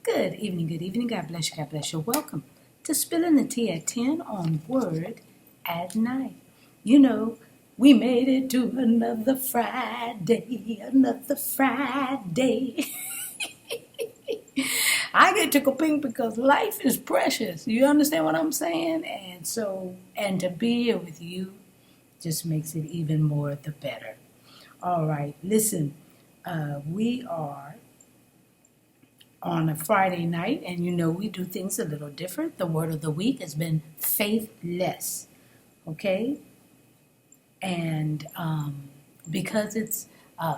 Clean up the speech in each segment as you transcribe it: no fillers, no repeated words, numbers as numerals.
Good evening, good evening. God bless you, God bless you. Welcome to Spilling the Tea at 10 on Word at Night. You know, we made it to another Friday, another Friday. I get tickled pink because life is precious. You understand what I'm saying? And to be here with you just makes it even more the better. All right, listen, we are on a Friday night, and you know we do things a little different. The word of the week has been faithless, okay? And because it's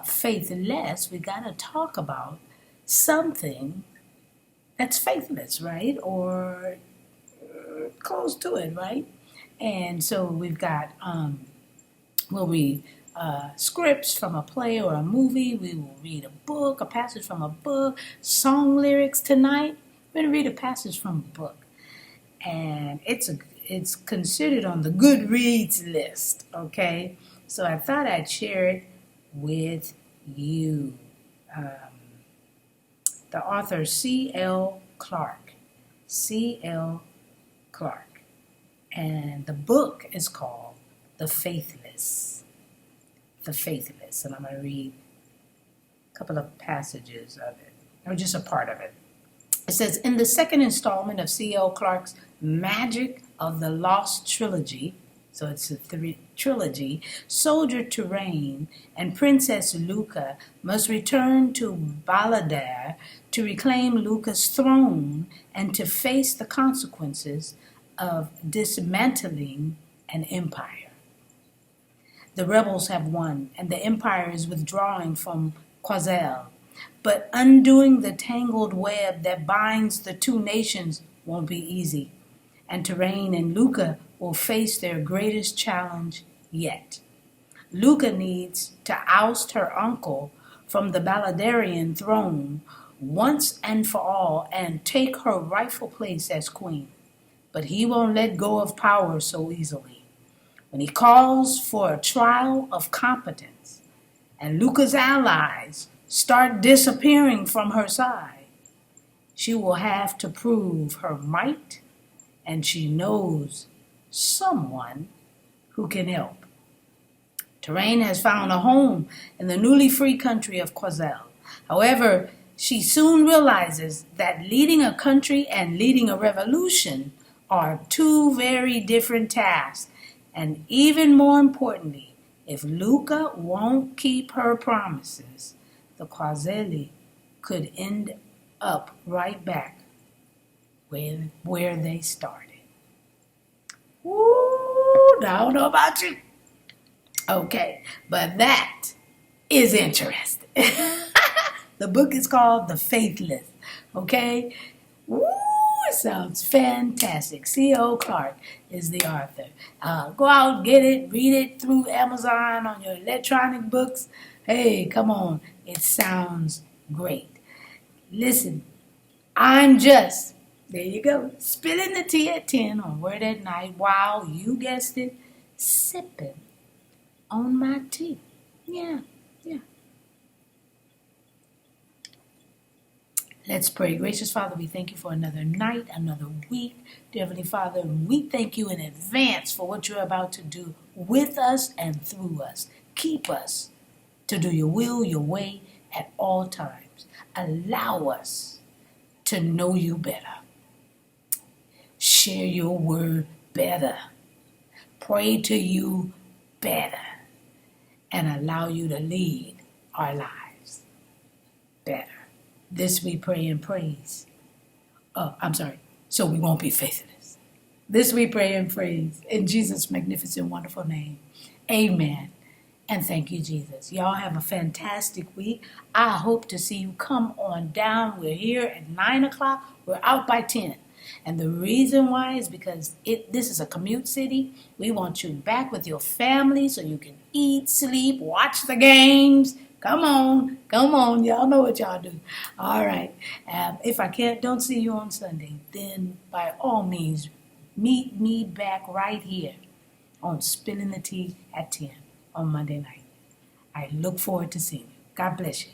faithless, we got to talk about something that's faithless, right? Or close to it, right? And so we've got, we'll read scripts from a play or a movie. We will read a book, a passage from a book, song lyrics tonight. We're going to read a passage from a book. And it's considered on the Goodreads list, okay? So I thought I'd share it with you. The author C.L. Clark. C.L. Clark. And the book is called The Faithless. The Faithless. And I'm going to read a couple of passages of it, or just a part of it. It says, in the second installment of C.L. Clark's Magic of the Lost trilogy, so it's a trilogy, Soldier Terrain and Princess Luca must return to Baladar to reclaim Luca's throne and to face the consequences of dismantling an empire. The rebels have won, and the empire is withdrawing from Quetzal. But undoing the tangled web that binds the two nations won't be easy, and Terrain and Luca will face their greatest challenge yet. Luca needs to oust her uncle from the Baladarian throne once and for all and take her rightful place as queen. But he won't let go of power so easily. When he calls for a trial of competence and Luca's allies start disappearing from her side, she will have to prove her might, and she knows someone who can help. Terrain has found a home in the newly free country of Quetzal. However, she soon realizes that leading a country and leading a revolution are two very different tasks. And even more importantly, if Luca won't keep her promises, the Quetzali could end up right back where they started. Ooh, I don't know about you. Okay, but that is interesting. The book is called The Faithless, okay? Ooh, it sounds fantastic. C.O. Clark is the author. Go out, get it, read it through Amazon on your electronic books. Hey, come on. It sounds great. Listen, there you go, spilling the tea at 10 on Word at Night while, you guessed it, sipping on my tea. Yeah. Let's pray. Gracious Father, we thank you for another night, another week. Dear Heavenly Father, we thank you in advance for what you're about to do with us and through us. Keep us to do your will, your way at all times. Allow us to know you better. Share your word better. Pray to you better. And allow you to lead our lives better. This we pray and praise. So we won't be faithless. This we pray and praise in Jesus' magnificent, wonderful name. Amen. And thank you, Jesus. Y'all have a fantastic week. I hope to see you come on down. We're here at 9 o'clock. We're out by 10. And the reason why is because this is a commute city. We want you back with your family so you can eat, sleep, watch the games. Come on. Y'all know what y'all do. All right. If I don't see you on Sunday, then by all means, meet me back right here on Spilling the Tea at 10 on Monday night. I look forward to seeing you. God bless you.